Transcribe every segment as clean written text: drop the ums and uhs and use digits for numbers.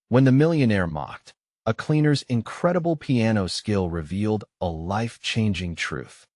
When the millionaire mocked, a cleaner's incredible piano skill revealed a life-changing truth.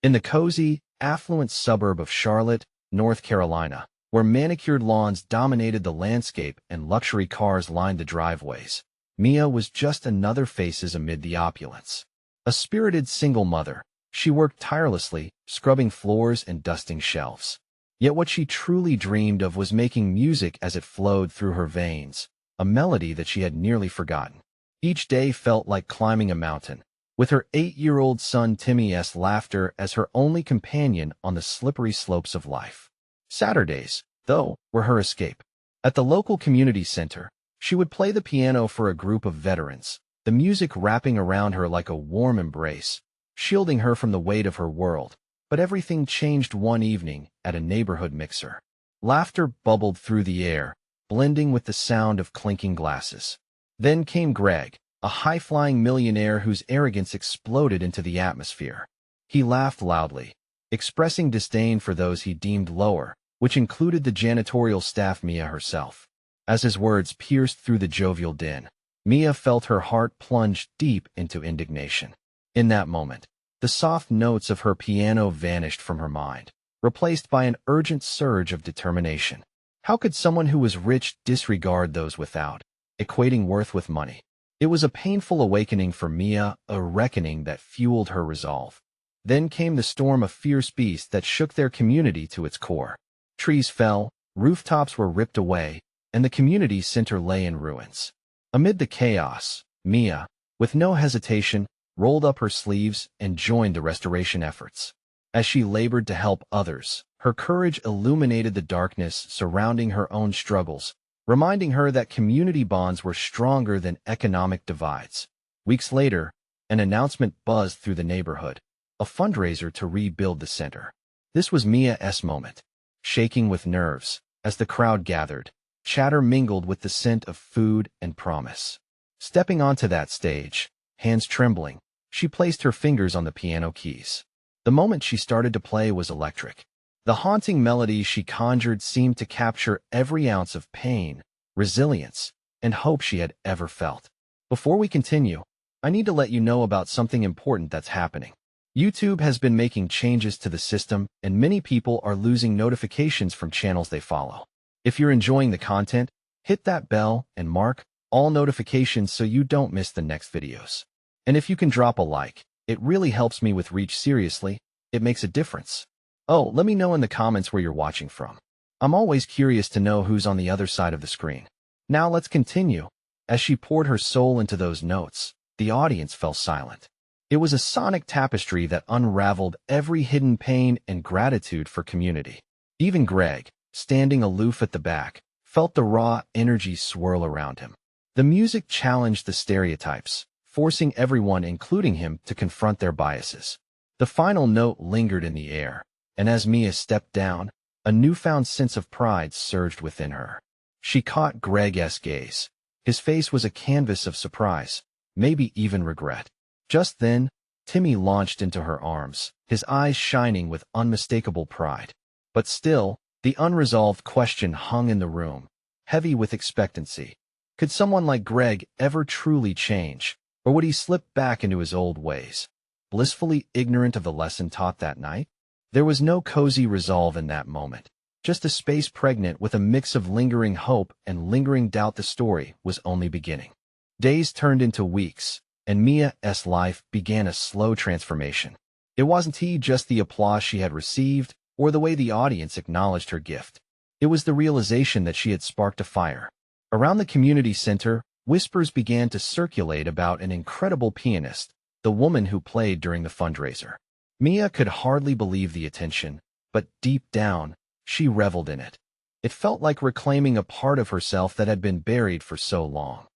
In the cozy, affluent suburb of Charlotte, North Carolina, where manicured lawns dominated the landscape and luxury cars lined the driveways, Mia was just another face amid the opulence. A spirited single mother, she worked tirelessly, scrubbing floors and dusting shelves. Yet what she truly dreamed of was making music as it flowed through her veins, a melody that she had nearly forgotten. Each day felt like climbing a mountain, with her 8-year-old son Timmy's laughter as her only companion on the slippery slopes of life. Saturdays, though, were her escape. At the local community center, she would play the piano for a group of veterans, the music wrapping around her like a warm embrace, shielding her from the weight of her world. But everything changed one evening at a neighborhood mixer. Laughter bubbled through the air, blending with the sound of clinking glasses. Then came Greg, a high-flying millionaire whose arrogance exploded into the atmosphere. He laughed loudly, expressing disdain for those he deemed lower, which included the janitorial staff Mia herself. As his words pierced through the jovial din, Mia felt her heart plunge deep into indignation. In that moment, the soft notes of her piano vanished from her mind, replaced by an urgent surge of determination. How could someone who was rich disregard those without, equating worth with money? It was a painful awakening for Mia, a reckoning that fueled her resolve. Then came the storm of fierce beasts that shook their community to its core. Trees fell, rooftops were ripped away, and the community center lay in ruins. Amid the chaos, Mia, with no hesitation, rolled up her sleeves and joined the restoration efforts. As she labored to help others, her courage illuminated the darkness surrounding her own struggles, reminding her that community bonds were stronger than economic divides. Weeks later, an announcement buzzed through the neighborhood, a fundraiser to rebuild the center. This was Mia's moment. Shaking with nerves, as the crowd gathered, chatter mingled with the scent of food and promise. Stepping onto that stage, hands trembling, she placed her fingers on the piano keys. The moment she started to play was electric. The haunting melody she conjured seemed to capture every ounce of pain, resilience, and hope she had ever felt. Before we continue, I need to let you know about something important that's happening. YouTube has been making changes to the system, and many people are losing notifications from channels they follow. If you're enjoying the content, hit that bell and mark all notifications so you don't miss the next videos. And if you can drop a like, it really helps me with reach. Seriously, it makes a difference. Oh, let me know in the comments where you're watching from. I'm always curious to know who's on the other side of the screen. Now let's continue. As she poured her soul into those notes, the audience fell silent. It was a sonic tapestry that unraveled every hidden pain and gratitude for community. Even Greg, standing aloof at the back, felt the raw energy swirl around him. The music challenged the stereotypes, forcing everyone, including him, to confront their biases. The final note lingered in the air, and as Mia stepped down, a newfound sense of pride surged within her. She caught Greg's gaze. His face was a canvas of surprise, maybe even regret. Just then, Timmy launched into her arms, his eyes shining with unmistakable pride. But still, the unresolved question hung in the room, heavy with expectancy. Could someone like Greg ever truly change, or would he slip back into his old ways? Blissfully ignorant of the lesson taught that night, there was no cozy resolve in that moment, just a space pregnant with a mix of lingering hope and lingering doubt. The story was only beginning. Days turned into weeks, and Mia's life began a slow transformation. It wasn't just the applause she had received or the way the audience acknowledged her gift. It was the realization that she had sparked a fire. Around the community center, whispers began to circulate about an incredible pianist, the woman who played during the fundraiser. Mia could hardly believe the attention, but deep down, she reveled in it. It felt like reclaiming a part of herself that had been buried for so long.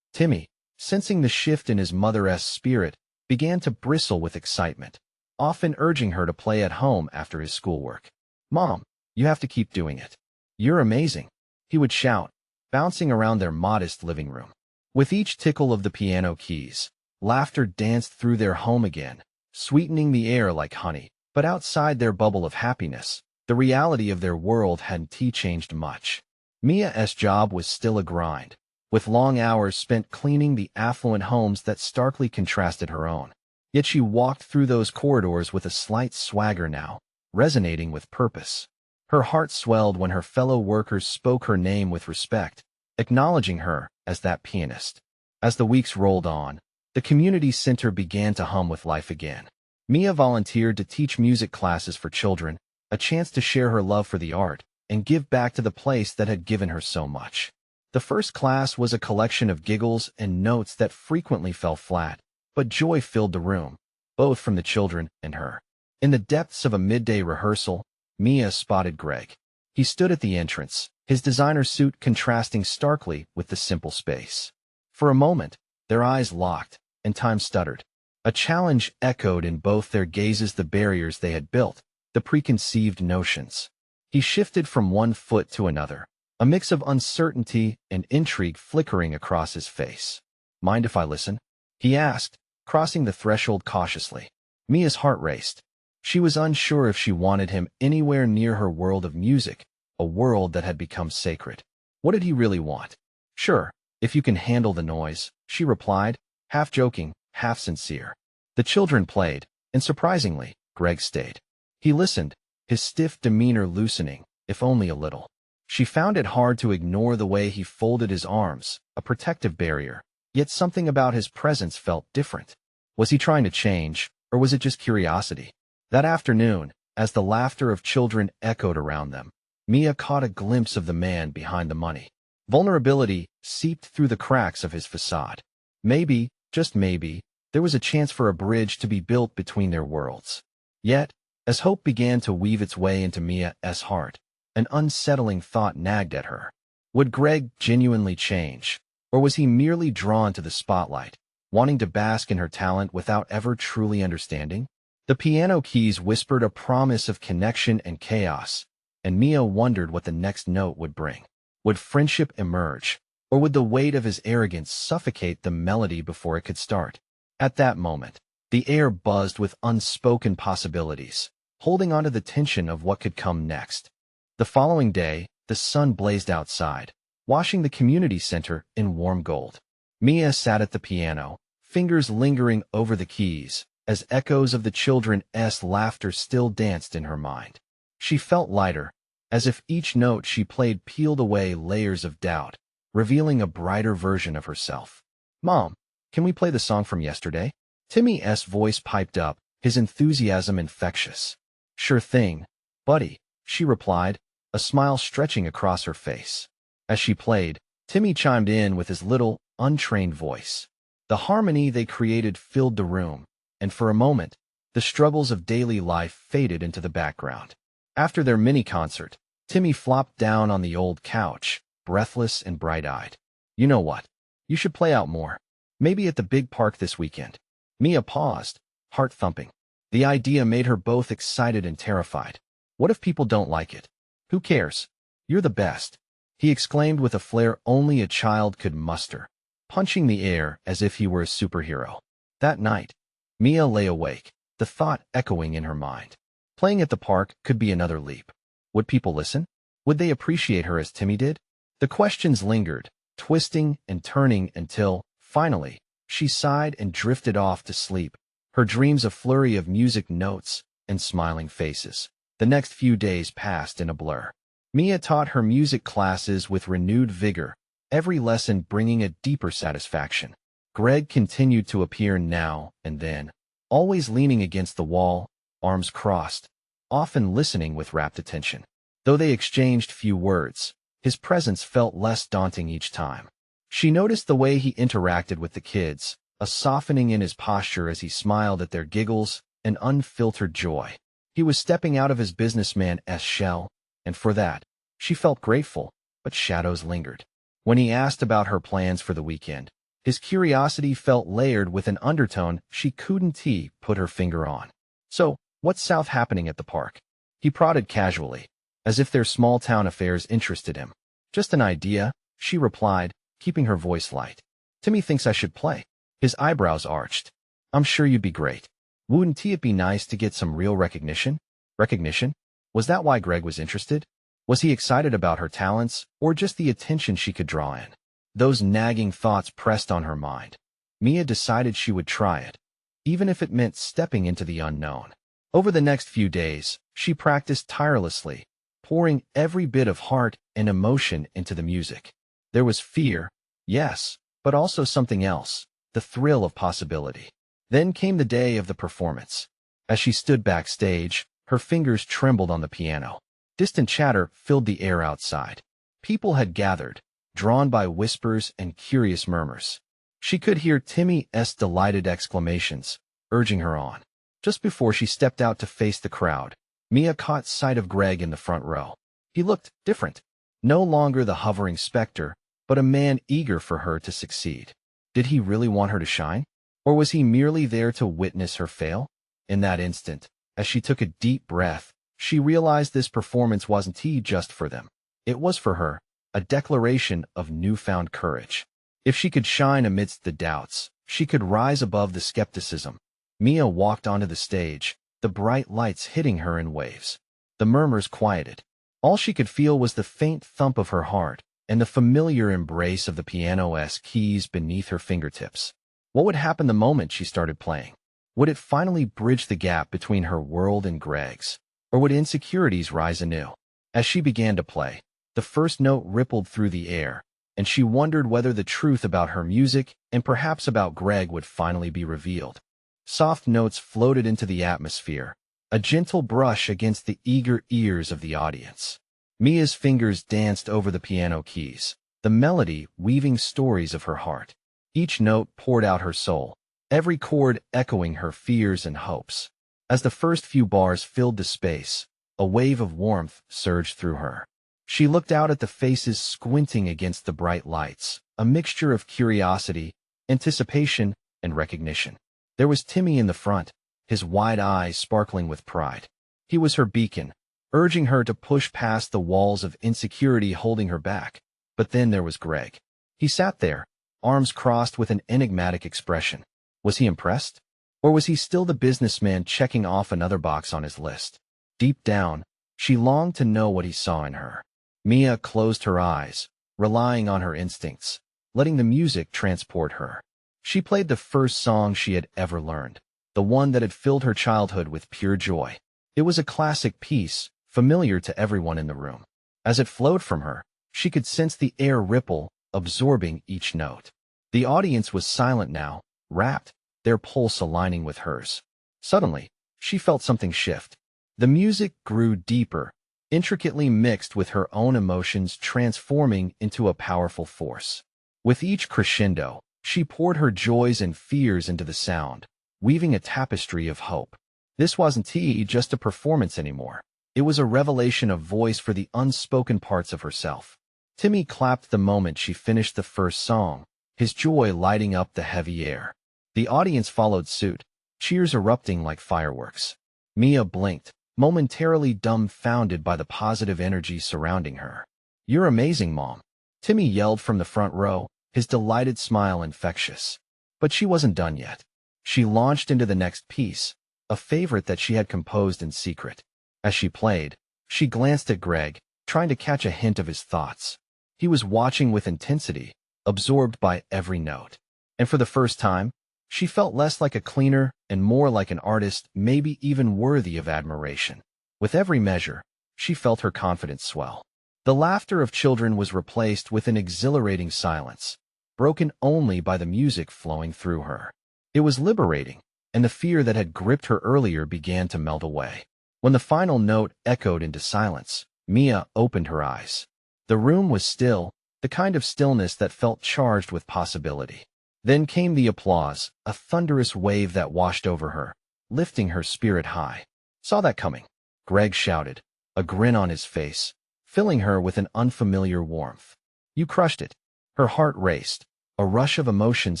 Timmy, sensing the shift in his mother's spirit, began to bristle with excitement, often urging her to play at home after his schoolwork. "Mom, you have to keep doing it. You're amazing," he would shout, bouncing around their modest living room. With each tickle of the piano keys, laughter danced through their home again, sweetening the air like honey. But outside their bubble of happiness, the reality of their world hadn't changed much. Mia's job was still a grind. with long hours spent cleaning the affluent homes that starkly contrasted her own. Yet she walked through those corridors with a slight swagger now, resonating with purpose. Her heart swelled when her fellow workers spoke her name with respect, acknowledging her as that pianist. As the weeks rolled on, the community center began to hum with life again. Mia volunteered to teach music classes for children, a chance to share her love for the art and give back to the place that had given her so much. The first class was a collection of giggles and notes that frequently fell flat, but joy filled the room, both from the children and her. In the depths of a midday rehearsal, Mia spotted Greg. He stood at the entrance, his designer suit contrasting starkly with the simple space. For a moment, their eyes locked, and time stuttered. A challenge echoed in both their gazes, the barriers they had built, the preconceived notions. He shifted from one foot to another, a mix of uncertainty and intrigue flickering across his face. "Mind if I listen?" he asked, crossing the threshold cautiously. Mia's heart raced. She was unsure if she wanted him anywhere near her world of music, a world that had become sacred. What did he really want? "Sure, if you can handle the noise," she replied, half joking, half sincere. The children played, and surprisingly, Greg stayed. He listened, his stiff demeanor loosening, if only a little. She found it hard to ignore the way he folded his arms, a protective barrier, yet something about his presence felt different. Was he trying to change, or was it just curiosity? That afternoon, as the laughter of children echoed around them, Mia caught a glimpse of the man behind the money. Vulnerability seeped through the cracks of his facade. Maybe, just maybe, there was a chance for a bridge to be built between their worlds. Yet, as hope began to weave its way into Mia's heart, an unsettling thought nagged at her. Would Greg genuinely change, or was he merely drawn to the spotlight, wanting to bask in her talent without ever truly understanding? The piano keys whispered a promise of connection and chaos, and Mia wondered what the next note would bring. Would friendship emerge, or would the weight of his arrogance suffocate the melody before it could start? At that moment, the air buzzed with unspoken possibilities, holding on to the tension of what could come next. The following day, the sun blazed outside, washing the community center in warm gold. Mia sat at the piano, fingers lingering over the keys, as echoes of the children's laughter still danced in her mind. She felt lighter, as if each note she played peeled away layers of doubt, revealing a brighter version of herself. "Mom, can we play the song from yesterday?" Timmy's voice piped up, his enthusiasm infectious. "Sure thing, buddy," she replied, a smile stretching across her face. As she played, Timmy chimed in with his little, untrained voice. The harmony they created filled the room, and for a moment, the struggles of daily life faded into the background. After their mini-concert, Timmy flopped down on the old couch, breathless and bright-eyed. "You know what? You should play out more. Maybe at the big park this weekend." Mia paused, heart thumping. The idea made her both excited and terrified. What if people don't like it? Who cares? You're the best, he exclaimed with a flair only a child could muster, punching the air as if he were a superhero. That night, Mia lay awake, the thought echoing in her mind. Playing at the park could be another leap. Would people listen? Would they appreciate her as Timmy did? The questions lingered, twisting and turning until, finally, she sighed and drifted off to sleep, her dreams a flurry of music notes and smiling faces. The next few days passed in a blur. Mia taught her music classes with renewed vigor, every lesson bringing a deeper satisfaction. Greg continued to appear now and then, always leaning against the wall, arms crossed, often listening with rapt attention. Though they exchanged few words, his presence felt less daunting each time. She noticed the way he interacted with the kids, a softening in his posture as he smiled at their giggles, an unfiltered joy. He was stepping out of his businessman's shell, and for that, she felt grateful, but shadows lingered. When he asked about her plans for the weekend, his curiosity felt layered with an undertone she couldn't put her finger on. "So, what's south happening at the park?" He prodded casually, as if their small-town affairs interested him. "Just an idea," she replied, keeping her voice light. "Timmy thinks I should play." His eyebrows arched. "I'm sure you'd be great. Wouldn't it be nice to get some real recognition?" Recognition? Was that why Greg was interested? Was he excited about her talents, or just the attention she could draw in? Those nagging thoughts pressed on her mind. Mia decided she would try it, even if it meant stepping into the unknown. Over the next few days, she practiced tirelessly, pouring every bit of heart and emotion into the music. There was fear, yes, but also something else, the thrill of possibility. Then came the day of the performance. As she stood backstage, her fingers trembled on the piano. Distant chatter filled the air outside. People had gathered, drawn by whispers and curious murmurs. She could hear Timmy's delighted exclamations, urging her on. Just before she stepped out to face the crowd, Mia caught sight of Greg in the front row. He looked different. No longer the hovering specter, but a man eager for her to succeed. Did he really want her to shine? Or was he merely there to witness her fail? In that instant, as she took a deep breath, she realized this performance wasn't just for them. It was for her, a declaration of newfound courage. If she could shine amidst the doubts, she could rise above the skepticism. Mia walked onto the stage, the bright lights hitting her in waves. The murmurs quieted. All she could feel was the faint thump of her heart and the familiar embrace of the piano's keys beneath her fingertips. What would happen the moment she started playing? Would it finally bridge the gap between her world and Greg's? Or would insecurities rise anew? As she began to play, the first note rippled through the air, and she wondered whether the truth about her music and perhaps about Greg would finally be revealed. Soft notes floated into the atmosphere, a gentle brush against the eager ears of the audience. Mia's fingers danced over the piano keys, the melody weaving stories of her heart. Each note poured out her soul, every chord echoing her fears and hopes. As the first few bars filled the space, a wave of warmth surged through her. She looked out at the faces squinting against the bright lights, a mixture of curiosity, anticipation, and recognition. There was Timmy in the front, his wide eyes sparkling with pride. He was her beacon, urging her to push past the walls of insecurity holding her back. But then there was Greg. He sat there, arms crossed with an enigmatic expression. Was he impressed? Or was he still the businessman checking off another box on his list? Deep down, she longed to know what he saw in her. Mia closed her eyes, relying on her instincts, letting the music transport her. She played the first song she had ever learned, the one that had filled her childhood with pure joy. It was a classic piece, familiar to everyone in the room. As it flowed from her, she could sense the air ripple, absorbing each note. The audience was silent now, rapt, their pulse aligning with hers. Suddenly, she felt something shift. The music grew deeper, intricately mixed with her own emotions, transforming into a powerful force. With each crescendo, she poured her joys and fears into the sound, weaving a tapestry of hope. This wasn't just a performance anymore. It was a revelation of voice for the unspoken parts of herself. Timmy clapped the moment she finished the first song, his joy lighting up the heavy air. The audience followed suit, cheers erupting like fireworks. Mia blinked, momentarily dumbfounded by the positive energy surrounding her. "You're amazing, Mom," Timmy yelled from the front row, his delighted smile infectious. But she wasn't done yet. She launched into the next piece, a favorite that she had composed in secret. As she played, she glanced at Greg, trying to catch a hint of his thoughts. He was watching with intensity, absorbed by every note. And for the first time, she felt less like a cleaner and more like an artist, maybe even worthy of admiration. With every measure, she felt her confidence swell. The laughter of children was replaced with an exhilarating silence, broken only by the music flowing through her. It was liberating, and the fear that had gripped her earlier began to melt away. When the final note echoed into silence, Mia opened her eyes. The room was still, the kind of stillness that felt charged with possibility. Then came the applause, a thunderous wave that washed over her, lifting her spirit high. "Saw that coming," Greg shouted, a grin on his face, filling her with an unfamiliar warmth. "You crushed it." Her heart raced, a rush of emotions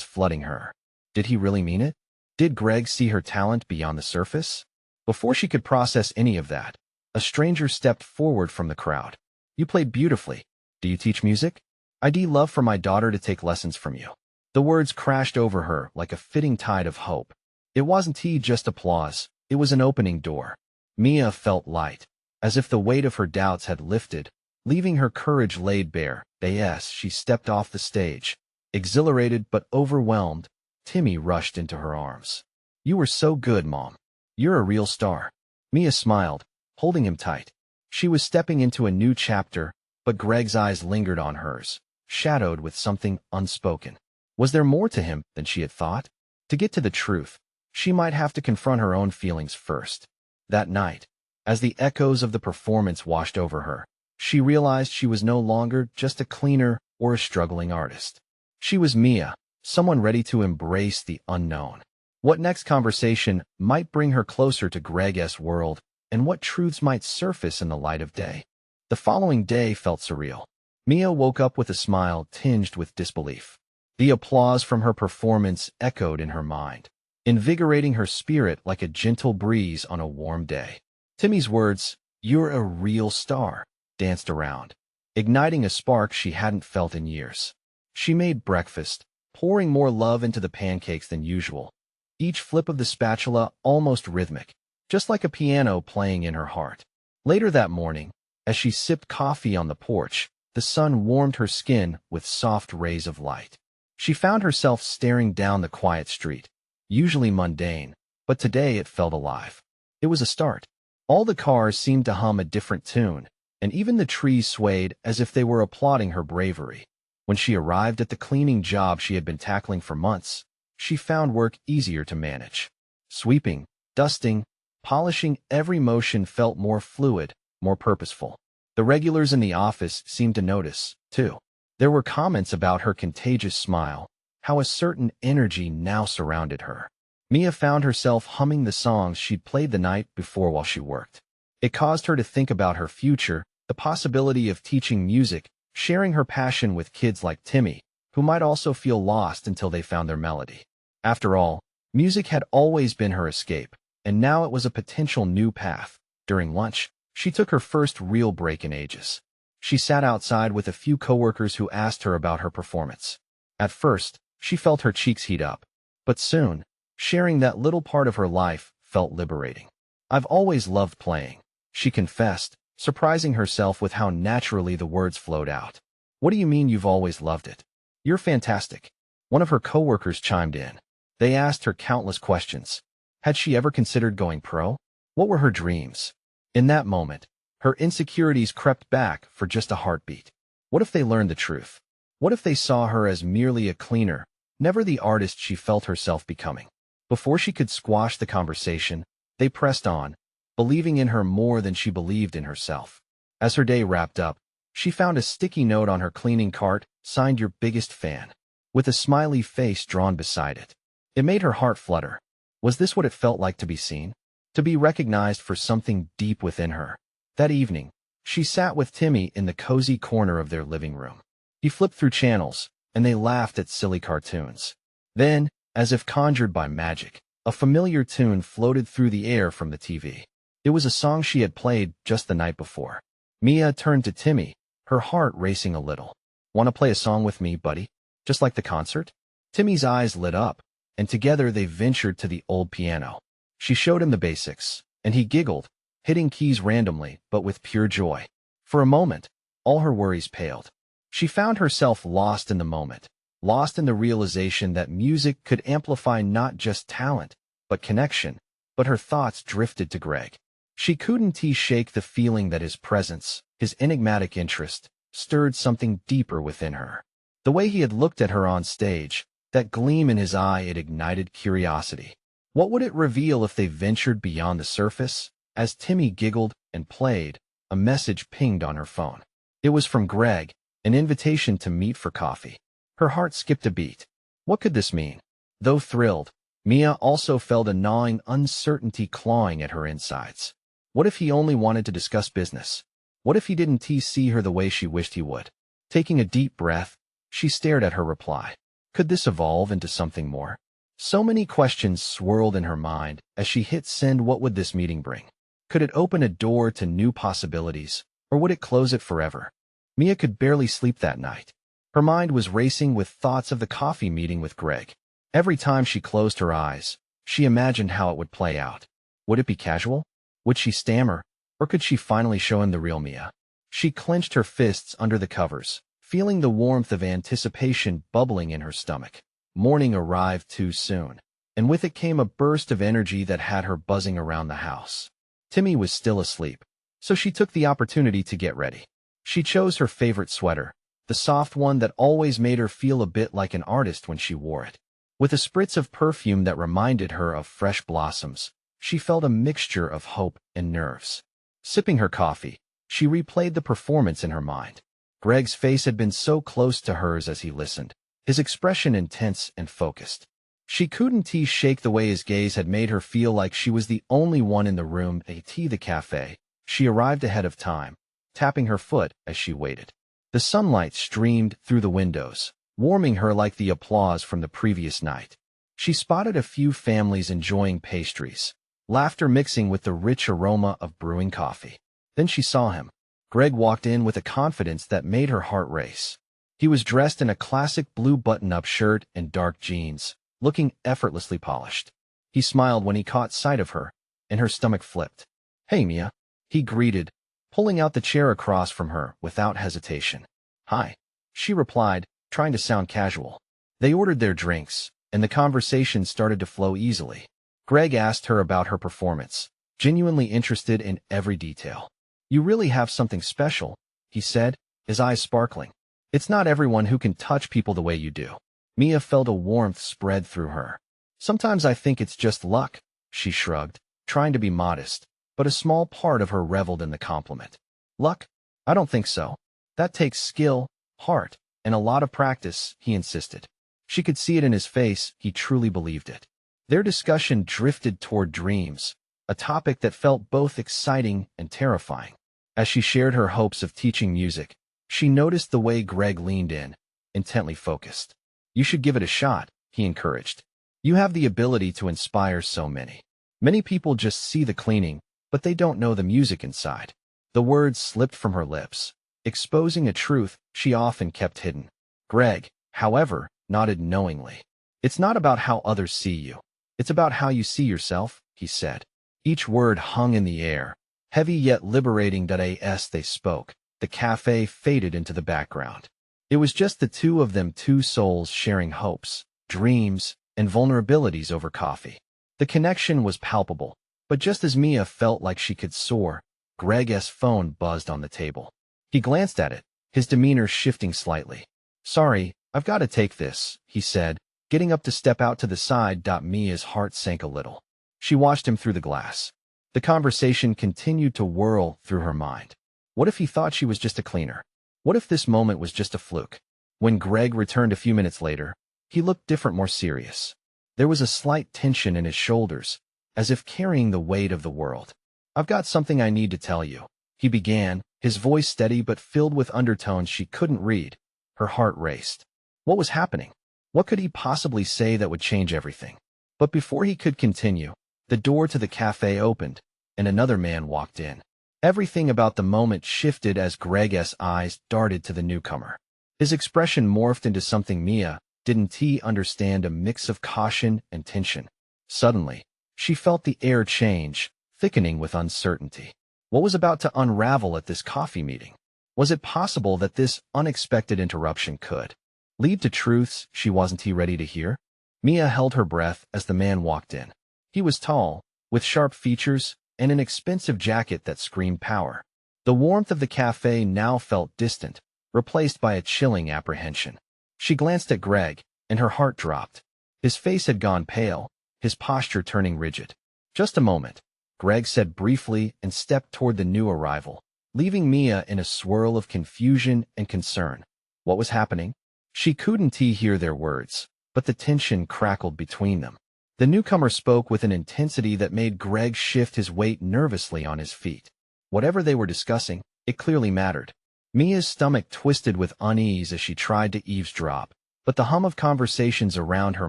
flooding her. Did he really mean it? Did Greg see her talent beyond the surface? Before she could process any of that, a stranger stepped forward from the crowd. "You played beautifully. Do you teach music? I'd love for my daughter to take lessons from you." The words crashed over her like a fitting tide of hope. It wasn't just applause, it was an opening door. Mia felt light, as if the weight of her doubts had lifted, leaving her courage laid bare. As she stepped off the stage, exhilarated but overwhelmed, Timmy rushed into her arms. "You were so good, Mom. You're a real star." Mia smiled, holding him tight. She was stepping into a new chapter, but Greg's eyes lingered on hers, shadowed with something unspoken. Was there more to him than she had thought? To get to the truth, she might have to confront her own feelings first. That night, as the echoes of the performance washed over her, she realized she was no longer just a cleaner or a struggling artist. She was Mia, someone ready to embrace the unknown. What next conversation might bring her closer to Greg's world, and what truths might surface in the light of day? The following day felt surreal. Mia woke up with a smile tinged with disbelief. The applause from her performance echoed in her mind, invigorating her spirit like a gentle breeze on a warm day. Timmy's words, "You're a real star," danced around, igniting a spark she hadn't felt in years. She made breakfast, pouring more love into the pancakes than usual, each flip of the spatula almost rhythmic, just like a piano playing in her heart. Later that morning, as she sipped coffee on the porch, the sun warmed her skin with soft rays of light. She found herself staring down the quiet street, usually mundane, but today it felt alive. It was a start. All the cars seemed to hum a different tune, and even the trees swayed as if they were applauding her bravery. When she arrived at the cleaning job she had been tackling for months, she found work easier to manage. Sweeping, dusting, polishing, every motion felt more fluid, more purposeful. The regulars in the office seemed to notice, too. There were comments about her contagious smile, how a certain energy now surrounded her. Mia found herself humming the songs she'd played the night before while she worked. It caused her to think about her future, the possibility of teaching music, sharing her passion with kids like Timmy, who might also feel lost until they found their melody. After all, music had always been her escape, and now it was a potential new path. During lunch, she took her first real break in ages. She sat outside with a few coworkers who asked her about her performance. At first, she felt her cheeks heat up, but soon, sharing that little part of her life felt liberating. "I've always loved playing," she confessed, surprising herself with how naturally the words flowed out. "What do you mean you've always loved it? You're fantastic." One of her coworkers chimed in. They asked her countless questions. Had she ever considered going pro? What were her dreams? In that moment, her insecurities crept back for just a heartbeat. What if they learned the truth? What if they saw her as merely a cleaner, never the artist she felt herself becoming? Before she could squash the conversation, they pressed on, believing in her more than she believed in herself. As her day wrapped up, she found a sticky note on her cleaning cart, signed "Your biggest fan," with a smiley face drawn beside it. It made her heart flutter. Was this what it felt like to be seen? To be recognized for something deep within her? That evening, she sat with Timmy in the cozy corner of their living room. He flipped through channels, and they laughed at silly cartoons. Then, as if conjured by magic, a familiar tune floated through the air from the TV. It was a song she had played just the night before. Mia turned to Timmy, her heart racing a little. "Want to play a song with me, buddy? Just like the concert?" Timmy's eyes lit up, and together they ventured to the old piano. She showed him the basics, and he giggled, hitting keys randomly but with pure joy. For a moment, all her worries paled. She found herself lost in the moment, lost in the realization that music could amplify not just talent, but connection. But her thoughts drifted to Greg. She couldn't shake the feeling that his presence, his enigmatic interest, stirred something deeper within her. The way he had looked at her on stage, that gleam in his eye, it ignited curiosity. What would it reveal if they ventured beyond the surface? As Timmy giggled and played, a message pinged on her phone. It was from Greg, an invitation to meet for coffee. Her heart skipped a beat. What could this mean? Though thrilled, Mia also felt a gnawing uncertainty clawing at her insides. What if he only wanted to discuss business? What if he didn't see her the way she wished he would? Taking a deep breath, she stared at her reply. Could this evolve into something more? So many questions swirled in her mind as she hit send. What would this meeting bring? Could it open a door to new possibilities, or would it close it forever? Mia could barely sleep that night. Her mind was racing with thoughts of the coffee meeting with Greg. Every time she closed her eyes, she imagined how it would play out. Would it be casual? Would she stammer? Or could she finally show him the real Mia? She clenched her fists under the covers, feeling the warmth of anticipation bubbling in her stomach. Morning arrived too soon, and with it came a burst of energy that had her buzzing around the house. Timmy was still asleep, so she took the opportunity to get ready. She chose her favorite sweater, the soft one that always made her feel a bit like an artist when she wore it. With a spritz of perfume that reminded her of fresh blossoms, she felt a mixture of hope and nerves. Sipping her coffee, she replayed the performance in her mind. Greg's face had been so close to hers as he listened, his expression intense and focused. She couldn't shake the way his gaze had made her feel like she was the only one in the room. At the cafe, she arrived ahead of time, tapping her foot as she waited. The sunlight streamed through the windows, warming her like the applause from the previous night. She spotted a few families enjoying pastries, laughter mixing with the rich aroma of brewing coffee. Then she saw him. Greg walked in with a confidence that made her heart race. He was dressed in a classic blue button-up shirt and dark jeans, looking effortlessly polished. He smiled when he caught sight of her, and her stomach flipped. "Hey, Mia," he greeted, pulling out the chair across from her without hesitation. "Hi," she replied, trying to sound casual. They ordered their drinks, and the conversation started to flow easily. Greg asked her about her performance, genuinely interested in every detail. "You really have something special," he said, his eyes sparkling. "It's not everyone who can touch people the way you do." Mia felt a warmth spread through her. "Sometimes I think it's just luck," she shrugged, trying to be modest, but a small part of her reveled in the compliment. "Luck? I don't think so. That takes skill, heart, and a lot of practice," he insisted. She could see it in his face. He truly believed it. Their discussion drifted toward dreams, a topic that felt both exciting and terrifying. As she shared her hopes of teaching music, she noticed the way Greg leaned in, intently focused. "You should give it a shot," he encouraged. "You have the ability to inspire so many. Many people just see the cleaning, but they don't know the music inside." The words slipped from her lips, exposing a truth she often kept hidden. Greg, however, nodded knowingly. "It's not about how others see you. It's about how you see yourself," he said. Each word hung in the air, heavy yet liberating. As they spoke, the cafe faded into the background. It was just the two of them, two souls sharing hopes, dreams, and vulnerabilities over coffee. The connection was palpable, but just as Mia felt like she could soar, Greg's phone buzzed on the table. He glanced at it, his demeanor shifting slightly. "Sorry, I've got to take this," he said, getting up to step out to the side. Mia's heart sank a little. She watched him through the glass. The conversation continued to whirl through her mind. What if he thought she was just a cleaner? What if this moment was just a fluke? When Greg returned a few minutes later, he looked different, more serious. There was a slight tension in his shoulders, as if carrying the weight of the world. "I've got something I need to tell you," he began, his voice steady but filled with undertones she couldn't read. Her heart raced. What was happening? What could he possibly say that would change everything? But before he could continue, the door to the cafe opened, and another man walked in. Everything about the moment shifted as Greg's eyes darted to the newcomer. His expression morphed into something Mia didn't understand, a mix of caution and tension. Suddenly, she felt the air change, thickening with uncertainty. What was about to unravel at this coffee meeting? Was it possible that this unexpected interruption could lead to truths she wasn't ready to hear? Mia held her breath as the man walked in. He was tall, with sharp features, and an expensive jacket that screamed power. The warmth of the cafe now felt distant, replaced by a chilling apprehension. She glanced at Greg, and her heart dropped. His face had gone pale, his posture turning rigid. "Just a moment," Greg said briefly and stepped toward the new arrival, leaving Mia in a swirl of confusion and concern. What was happening? She couldn't hear their words, but the tension crackled between them. The newcomer spoke with an intensity that made Greg shift his weight nervously on his feet. Whatever they were discussing, it clearly mattered. Mia's stomach twisted with unease as she tried to eavesdrop, but the hum of conversations around her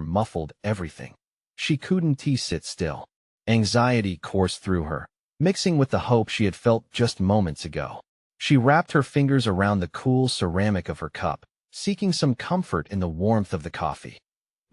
muffled everything. She couldn't sit still. Anxiety coursed through her, mixing with the hope she had felt just moments ago. She wrapped her fingers around the cool ceramic of her cup, seeking some comfort in the warmth of the coffee.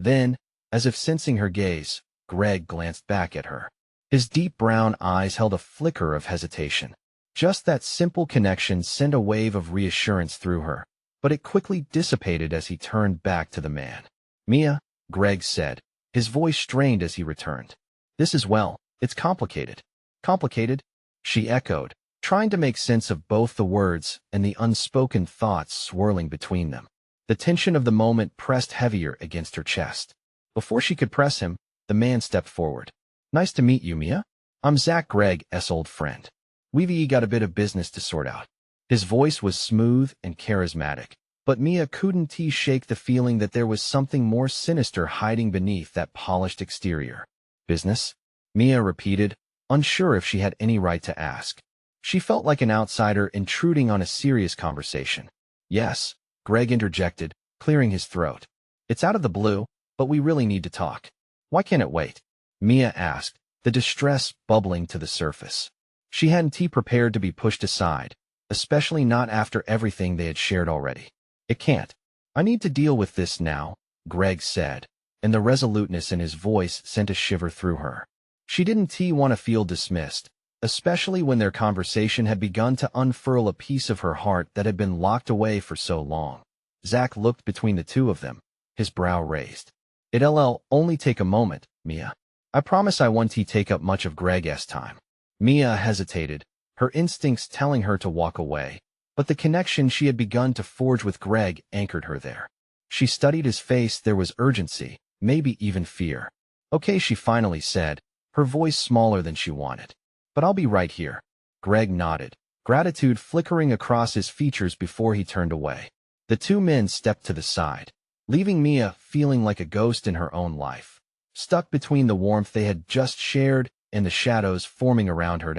Then, as if sensing her gaze, Greg glanced back at her. His deep brown eyes held a flicker of hesitation. Just that simple connection sent a wave of reassurance through her, but it quickly dissipated as he turned back to the man. Mia, Greg said, his voice strained as he returned. This is well, it's complicated. Complicated? She echoed, trying to make sense of both the words and the unspoken thoughts swirling between them. The tension of the moment pressed heavier against her chest. Before she could press him, the man stepped forward. Nice to meet you, Mia. I'm Zach, Greg's old friend. We've got a bit of business to sort out. His voice was smooth and charismatic, but Mia couldn't shake the feeling that there was something more sinister hiding beneath that polished exterior. Business? Mia repeated, unsure if she had any right to ask. She felt like an outsider intruding on a serious conversation. Yes, Greg interjected, clearing his throat. It's out of the blue, but we really need to talk. Why can't it wait? Mia asked, the distress bubbling to the surface. She hadn't prepared to be pushed aside, especially not after everything they had shared already. It can't. I need to deal with this now, Greg said, and the resoluteness in his voice sent a shiver through her. She didn't want to feel dismissed, especially when their conversation had begun to unfurl a piece of her heart that had been locked away for so long. Zach looked between the two of them, his brow raised. It'll only take a moment, Mia. I promise I won't take up much of Greg's time. Mia hesitated, her instincts telling her to walk away, but the connection she had begun to forge with Greg anchored her there. She studied his face. There was urgency, maybe even fear. Okay, she finally said, her voice smaller than she wanted. But I'll be right here. Greg nodded, gratitude flickering across his features before he turned away. The two men stepped to the side, leaving Mia feeling like a ghost in her own life, stuck between the warmth they had just shared and the shadows forming around her.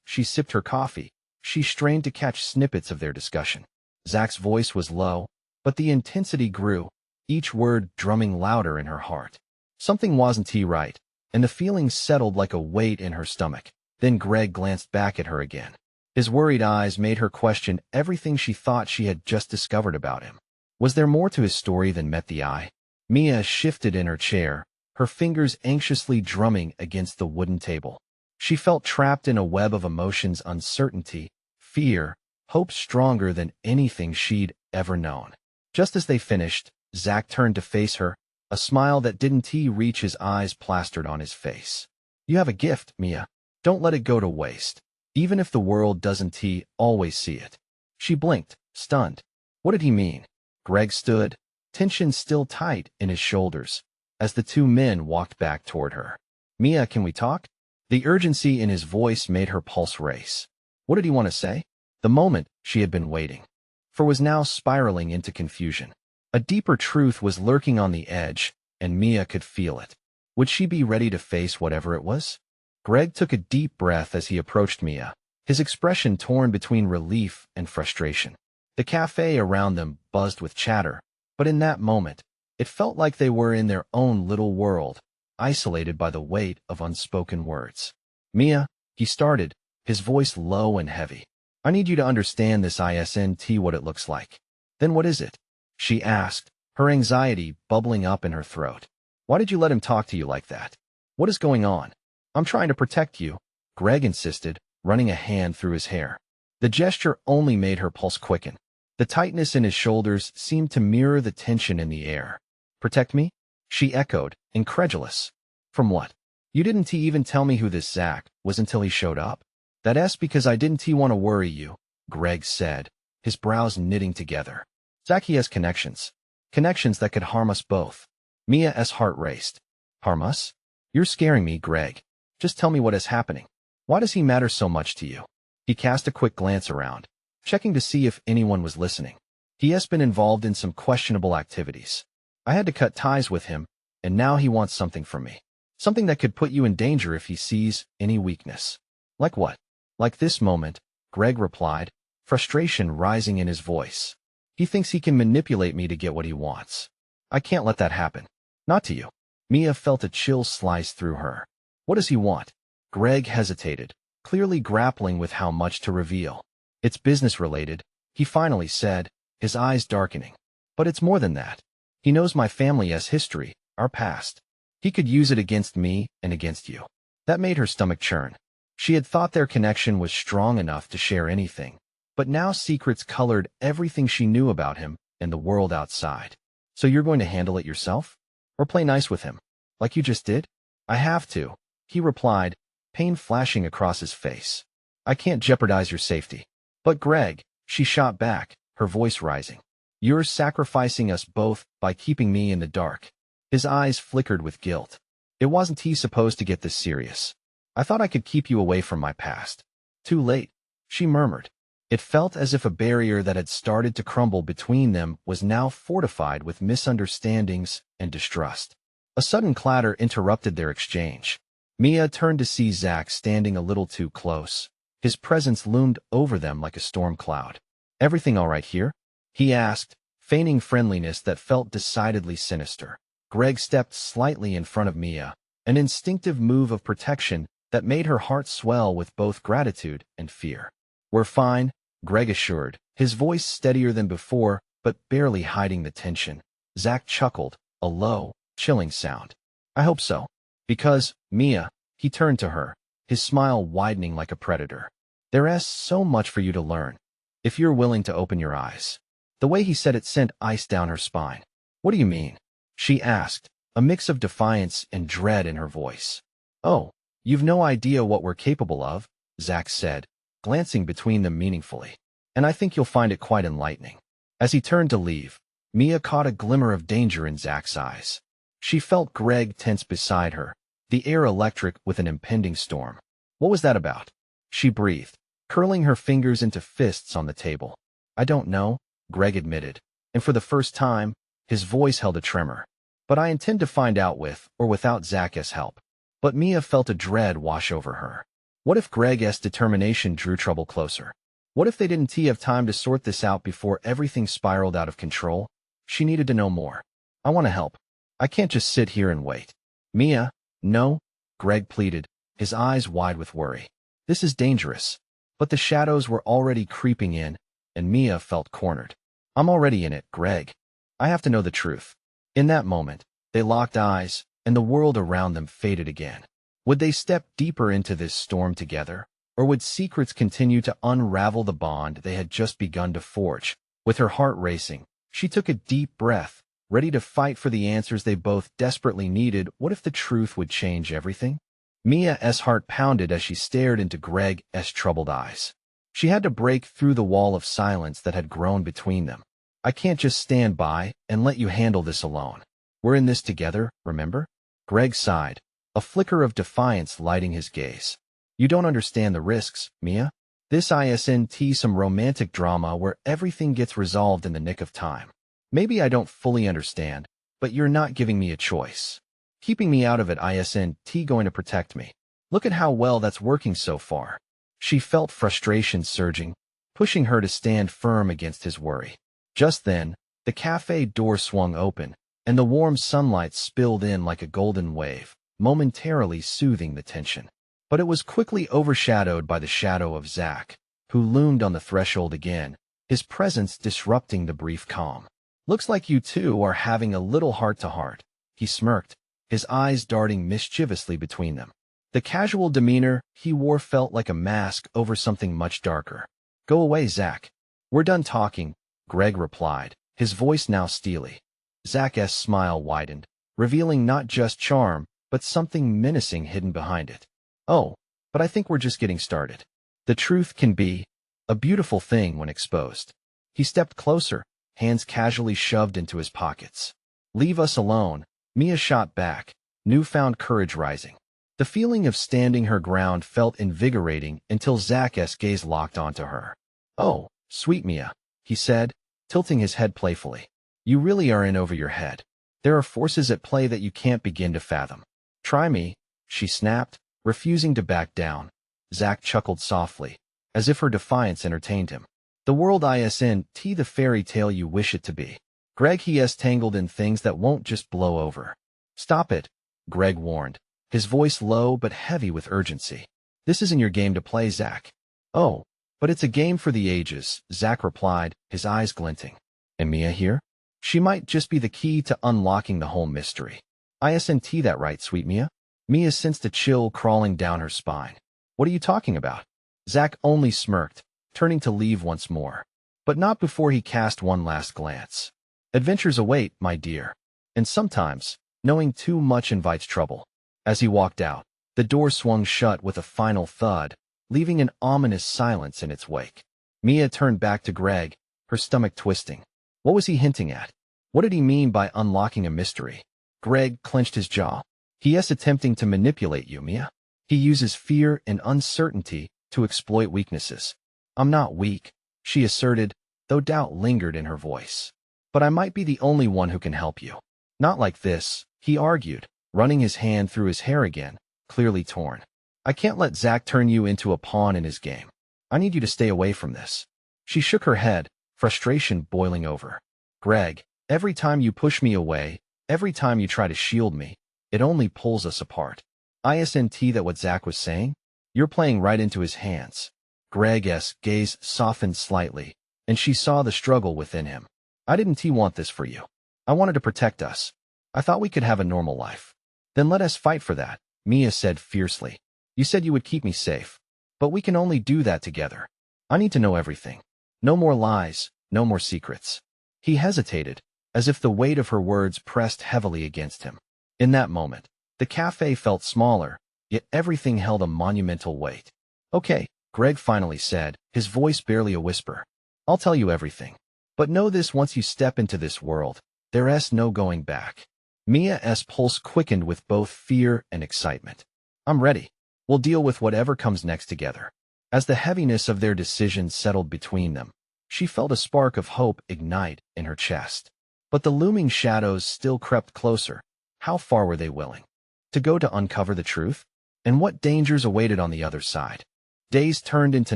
She sipped her coffee. She strained to catch snippets of their discussion. Zach's voice was low, but the intensity grew, each word drumming louder in her heart. Something wasn't right, and the feeling settled like a weight in her stomach. Then Greg glanced back at her again. His worried eyes made her question everything she thought she had just discovered about him. Was there more to his story than met the eye? Mia shifted in her chair, her fingers anxiously drumming against the wooden table. She felt trapped in a web of emotions: uncertainty, fear, hope stronger than anything she'd ever known. Just as they finished, Zach turned to face her, a smile that didn't reach his eyes plastered on his face. You have a gift, Mia. Don't let it go to waste. Even if the world doesn't always see it. She blinked, stunned. What did he mean? Greg stood, tension still tight in his shoulders, as the two men walked back toward her. Mia, can we talk? The urgency in his voice made her pulse race. What did he want to say? The moment she had been waiting for was now spiraling into confusion. A deeper truth was lurking on the edge, and Mia could feel it. Would she be ready to face whatever it was? Greg took a deep breath as he approached Mia, his expression torn between relief and frustration. The cafe around them buzzed with chatter, but in that moment, it felt like they were in their own little world, isolated by the weight of unspoken words. Mia, he started, his voice low and heavy. I need you to understand this isn't what it looks like. Then what is it? She asked, her anxiety bubbling up in her throat. Why did you let him talk to you like that? What is going on? I'm trying to protect you, Greg insisted, running a hand through his hair. The gesture only made her pulse quicken. The tightness in his shoulders seemed to mirror the tension in the air. Protect me? She echoed, incredulous. From what? You didn't even tell me who this Zach was until he showed up? That's because I didn't want to worry you, Greg said, his brows knitting together. Zach, he has connections. Connections that could harm us both. Mia's heart raced. Harm us? You're scaring me, Greg. Just tell me what is happening. Why does he matter so much to you? He cast a quick glance around, checking to see if anyone was listening. He has been involved in some questionable activities. I had to cut ties with him, and now he wants something from me. Something that could put you in danger if he sees any weakness. Like what? Like this moment, Greg replied, frustration rising in his voice. He thinks he can manipulate me to get what he wants. I can't let that happen. Not to you. Mia felt a chill slice through her. What does he want? Greg hesitated, clearly grappling with how much to reveal. It's business-related, he finally said, his eyes darkening. But it's more than that. He knows my family's history, our past. He could use it against me and against you. That made her stomach churn. She had thought their connection was strong enough to share anything. But now secrets colored everything she knew about him and the world outside. So you're going to handle it yourself? Or play nice with him? Like you just did? I have to, he replied, pain flashing across his face. I can't jeopardize your safety. But Greg, she shot back, her voice rising. You're sacrificing us both by keeping me in the dark. His eyes flickered with guilt. It wasn't he supposed to get this serious. I thought I could keep you away from my past. Too late, she murmured. It felt as if a barrier that had started to crumble between them was now fortified with misunderstandings and distrust. A sudden clatter interrupted their exchange. Mia turned to see Zach standing a little too close. His presence loomed over them like a storm cloud. Everything all right here? He asked, feigning friendliness that felt decidedly sinister. Greg stepped slightly in front of Mia, an instinctive move of protection that made her heart swell with both gratitude and fear. We're fine, Greg assured, his voice steadier than before, but barely hiding the tension. Zach chuckled, a low, chilling sound. I hope so. Because, Mia, he turned to her, his smile widening like a predator. There's so much for you to learn, if you're willing to open your eyes. The way he said it sent ice down her spine. What do you mean? She asked, a mix of defiance and dread in her voice. Oh, you've no idea what we're capable of, Zach said, glancing between them meaningfully. And I think you'll find it quite enlightening. As he turned to leave, Mia caught a glimmer of danger in Zach's eyes. She felt Greg tense beside her, the air electric with an impending storm. What was that about? She breathed, curling her fingers into fists on the table. I don't know, Greg admitted, and for the first time, his voice held a tremor. But I intend to find out with or without Zach's help. But Mia felt a dread wash over her. What if Greg's determination drew trouble closer? What if they didn't have time to sort this out before everything spiraled out of control? She needed to know more. I want to help. I can't just sit here and wait. Mia, no, Greg pleaded, his eyes wide with worry. This is dangerous. But the shadows were already creeping in, and Mia felt cornered. I'm already in it, Greg. I have to know the truth. In that moment, they locked eyes, and the world around them faded again. Would they step deeper into this storm together, or would secrets continue to unravel the bond they had just begun to forge? With her heart racing, she took a deep breath, ready to fight for the answers they both desperately needed. What if the truth would change everything? Mia's heart pounded as she stared into Greg's troubled eyes. She had to break through the wall of silence that had grown between them. I can't just stand by and let you handle this alone. We're in this together, remember? Greg sighed, a flicker of defiance lighting his gaze. You don't understand the risks, Mia. This isn't some romantic drama where everything gets resolved in the nick of time. Maybe I don't fully understand, but you're not giving me a choice. Keeping me out of it isn't going to protect me. Look at how well that's working so far. She felt frustration surging, pushing her to stand firm against his worry. Just then, the cafe door swung open, and the warm sunlight spilled in like a golden wave, momentarily soothing the tension. But it was quickly overshadowed by the shadow of Zach, who loomed on the threshold again, his presence disrupting the brief calm. Looks like you two are having a little heart-to-heart, he smirked, his eyes darting mischievously between them. The casual demeanor he wore felt like a mask over something much darker. Go away, Zach. We're done talking, Greg replied, his voice now steely. Zach's smile widened, revealing not just charm, but something menacing hidden behind it. Oh, but I think we're just getting started. The truth can be a beautiful thing when exposed. He stepped closer, hands casually shoved into his pockets. Leave us alone, Mia shot back, newfound courage rising. The feeling of standing her ground felt invigorating until Zach's gaze locked onto her. Oh, sweet Mia, he said, tilting his head playfully. You really are in over your head. There are forces at play that you can't begin to fathom. Try me, she snapped, refusing to back down. Zach chuckled softly, as if her defiance entertained him. The world isn't the fairy tale you wish it to be. Greg, he is tangled in things that won't just blow over. Stop it, Greg warned, his voice low but heavy with urgency. This isn't your game to play, Zach. Oh, but it's a game for the ages, Zach replied, his eyes glinting. And Mia here? She might just be the key to unlocking the whole mystery. Isn't that right, sweet Mia? Mia sensed a chill crawling down her spine. What are you talking about? Zach only smirked, turning to leave once more. But not before he cast one last glance. Adventures await, my dear. And sometimes, knowing too much invites trouble. As he walked out, the door swung shut with a final thud, leaving an ominous silence in its wake. Mia turned back to Greg, her stomach twisting. What was he hinting at? What did he mean by unlocking a mystery? Greg clenched his jaw. He is attempting to manipulate you, Mia. He uses fear and uncertainty to exploit weaknesses. I'm not weak, she asserted, though doubt lingered in her voice. But I might be the only one who can help you. Not like this, he argued, running his hand through his hair again, clearly torn. I can't let Zach turn you into a pawn in his game. I need you to stay away from this. She shook her head, frustration boiling over. Greg, every time you push me away, every time you try to shield me, it only pulls us apart. Isn't that what Zach was saying? You're playing right into his hands. Greg's gaze softened slightly, and she saw the struggle within him. I didn't want this for you. I wanted to protect us. I thought we could have a normal life. Then let us fight for that, Mia said fiercely. You said you would keep me safe. But we can only do that together. I need to know everything. No more lies, no more secrets. He hesitated, as if the weight of her words pressed heavily against him. In that moment, the cafe felt smaller, yet everything held a monumental weight. Okay, Greg finally said, his voice barely a whisper. I'll tell you everything. But know this, once you step into this world, there's no going back. Mia's pulse quickened with both fear and excitement. I'm ready. We'll deal with whatever comes next together. As the heaviness of their decision settled between them, she felt a spark of hope ignite in her chest. But the looming shadows still crept closer. How far were they willing to go to uncover the truth? And what dangers awaited on the other side? Days turned into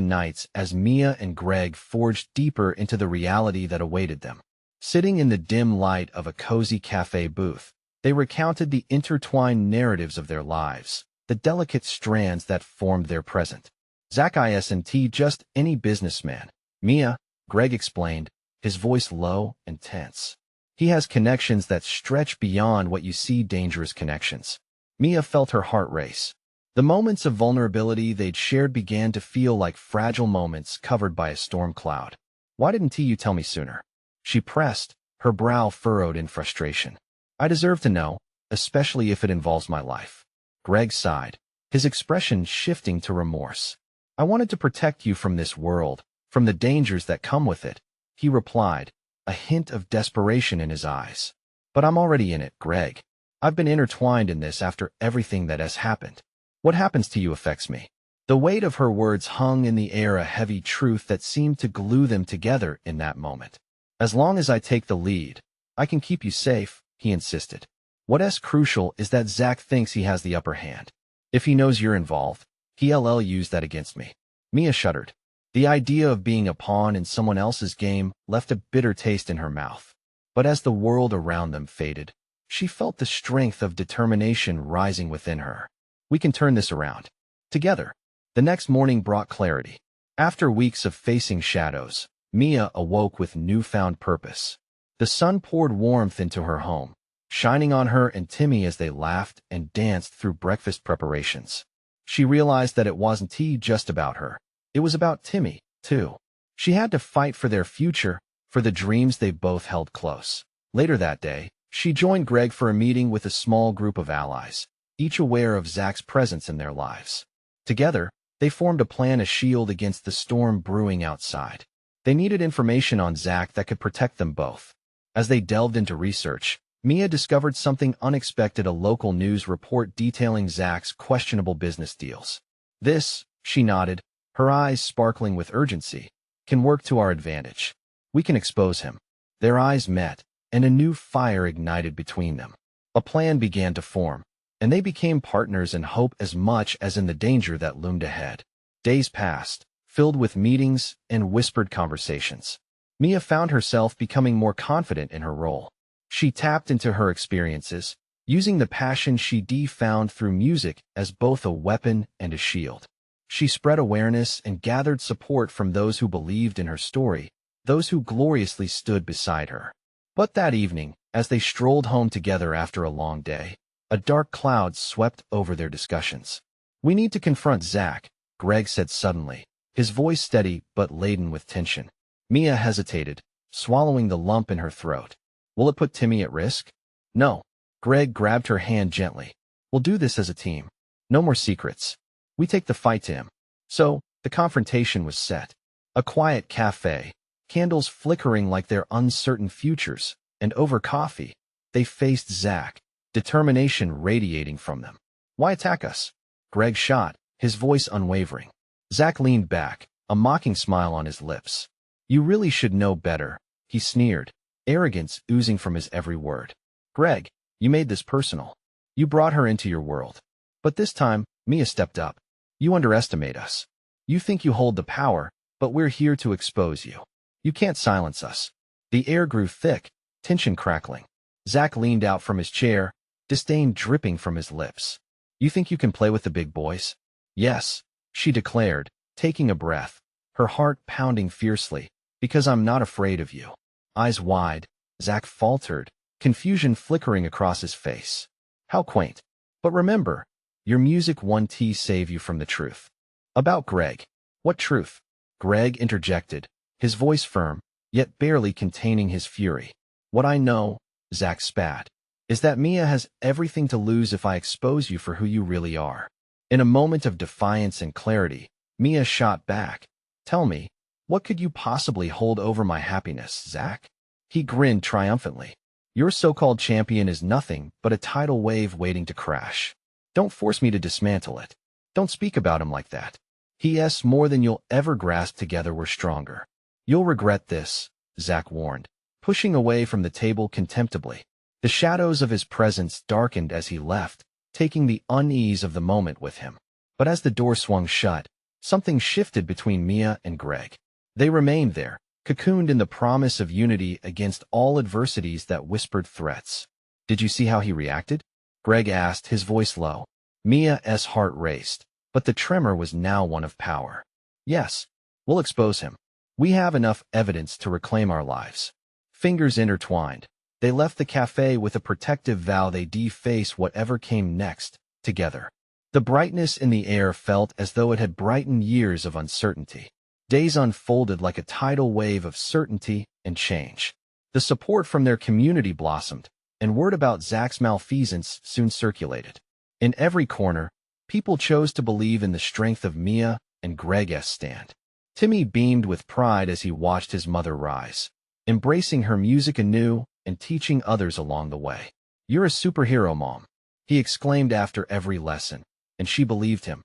nights as Mia and Greg forged deeper into the reality that awaited them. Sitting in the dim light of a cozy cafe booth, they recounted the intertwined narratives of their lives, the delicate strands that formed their present. Zach isn't just any businessman, Mia, Greg explained, his voice low and tense. He has connections that stretch beyond what you see, dangerous connections. Mia felt her heart race. The moments of vulnerability they'd shared began to feel like fragile moments covered by a storm cloud. Why didn't you tell me sooner? She pressed, her brow furrowed in frustration. I deserve to know, especially if it involves my life. Greg sighed, his expression shifting to remorse. I wanted to protect you from this world, from the dangers that come with it, he replied, a hint of desperation in his eyes. But I'm already in it, Greg. I've been intertwined in this after everything that has happened. What happens to you affects me. The weight of her words hung in the air, a heavy truth that seemed to glue them together in that moment. As long as I take the lead, I can keep you safe, he insisted. What's crucial is that Zach thinks he has the upper hand. If he knows you're involved, he'll use that against me. Mia shuddered. The idea of being a pawn in someone else's game left a bitter taste in her mouth. But as the world around them faded, she felt the strength of determination rising within her. We can turn this around. Together. The next morning brought clarity. After weeks of facing shadows, Mia awoke with newfound purpose. The sun poured warmth into her home, shining on her and Timmy as they laughed and danced through breakfast preparations. She realized that it wasn't just about her. It was about Timmy, too. She had to fight for their future, for the dreams they both held close. Later that day, she joined Greg for a meeting with a small group of allies, each aware of Zach's presence in their lives. Together, they formed a plan, a shield against the storm brewing outside. They needed information on Zach that could protect them both. As they delved into research, Mia discovered something unexpected, a local news report detailing Zach's questionable business deals. This, she nodded, her eyes sparkling with urgency, can work to our advantage. We can expose him. Their eyes met, and a new fire ignited between them. A plan began to form, and they became partners in hope as much as in the danger that loomed ahead. Days passed, filled with meetings and whispered conversations. Mia found herself becoming more confident in her role. She tapped into her experiences, using the passion she found through music as both a weapon and a shield. She spread awareness and gathered support from those who believed in her story, those who gloriously stood beside her. But that evening, as they strolled home together after a long day, a dark cloud swept over their discussions. We need to confront Zach, Greg said suddenly, his voice steady but laden with tension. Mia hesitated, swallowing the lump in her throat. Will it put Timmy at risk? No. Greg grabbed her hand gently. We'll do this as a team. No more secrets. We take the fight to him. So, the confrontation was set. A quiet cafe, candles flickering like their uncertain futures, and over coffee, they faced Zach, determination radiating from them. Why attack us? Greg shot, his voice unwavering. Zach leaned back, a mocking smile on his lips. You really should know better, he sneered, arrogance oozing from his every word. Greg, you made this personal. You brought her into your world. But this time, Mia stepped up. You underestimate us. You think you hold the power, but we're here to expose you. You can't silence us. The air grew thick, tension crackling. Zach leaned out from his chair, disdain dripping from his lips. You think you can play with the big boys? Yes, she declared, taking a breath, her heart pounding fiercely, because I'm not afraid of you. Eyes wide, Zach faltered, confusion flickering across his face. How quaint. But remember, your music won't save you from the truth. About Greg. What truth? Greg interjected, his voice firm, yet barely containing his fury. What I know, Zach spat, is that Mia has everything to lose if I expose you for who you really are. In a moment of defiance and clarity, Mia shot back. Tell me, what could you possibly hold over my happiness, Zach? He grinned triumphantly. Your so-called champion is nothing but a tidal wave waiting to crash. Don't force me to dismantle it. Don't speak about him like that. He more than you'll ever grasp together we're stronger. You'll regret this, Zach warned, pushing away from the table contemptibly. The shadows of his presence darkened as he left, taking the unease of the moment with him. But as the door swung shut, something shifted between Mia and Greg. They remained there, cocooned in the promise of unity against all adversities that whispered threats. Did you see how he reacted? Greg asked, his voice low. Mia's heart raced, but the tremor was now one of power. Yes, we'll expose him. We have enough evidence to reclaim our lives. Fingers intertwined, they left the cafe with a protective vow they'd face whatever came next, together. The brightness in the air felt as though it had brightened years of uncertainty. Days unfolded like a tidal wave of certainty and change. The support from their community blossomed, and word about Zach's malfeasance soon circulated. In every corner, people chose to believe in the strength of Mia and Greg's stand. Timmy beamed with pride as he watched his mother rise, embracing her music anew and teaching others along the way. You're a superhero, Mom, he exclaimed after every lesson, and she believed him.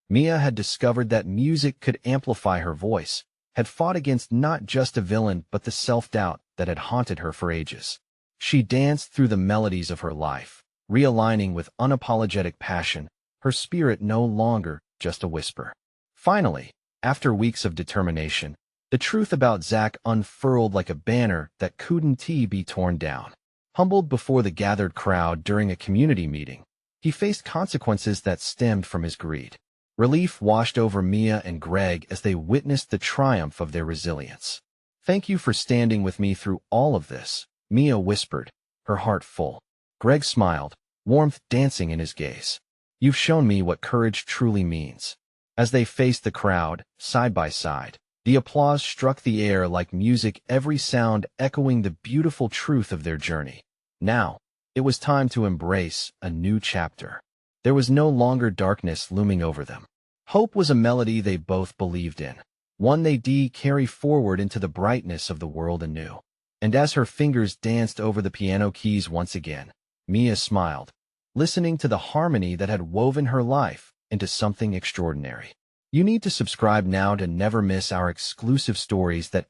Mia had discovered that music could amplify her voice, had fought against not just a villain but the self-doubt that had haunted her for ages. She danced through the melodies of her life, realigning with unapologetic passion, her spirit no longer just a whisper. Finally, after weeks of determination, the truth about Zach unfurled like a banner that couldn't be torn down. Humbled before the gathered crowd during a community meeting, he faced consequences that stemmed from his greed. Relief washed over Mia and Greg as they witnessed the triumph of their resilience. Thank you for standing with me through all of this, Mia whispered, her heart full. Greg smiled, warmth dancing in his gaze. You've shown me what courage truly means. As they faced the crowd, side by side, the applause struck the air like music, every sound echoing the beautiful truth of their journey. Now, it was time to embrace a new chapter. There was no longer darkness looming over them. Hope was a melody they both believed in, one they'd carry forward into the brightness of the world anew. And as her fingers danced over the piano keys once again, Mia smiled, listening to the harmony that had woven her life into something extraordinary. You need to subscribe now to never miss our exclusive stories that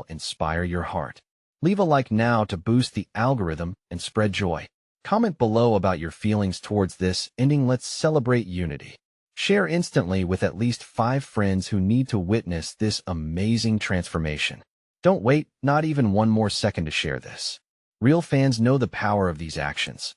inspire your heart. Leave a like now to boost the algorithm and spread joy. Comment below about your feelings towards this ending. Let's celebrate unity. Share instantly with at least 5 friends who need to witness this amazing transformation. Don't wait, not even one more second to share this. Real fans know the power of these actions.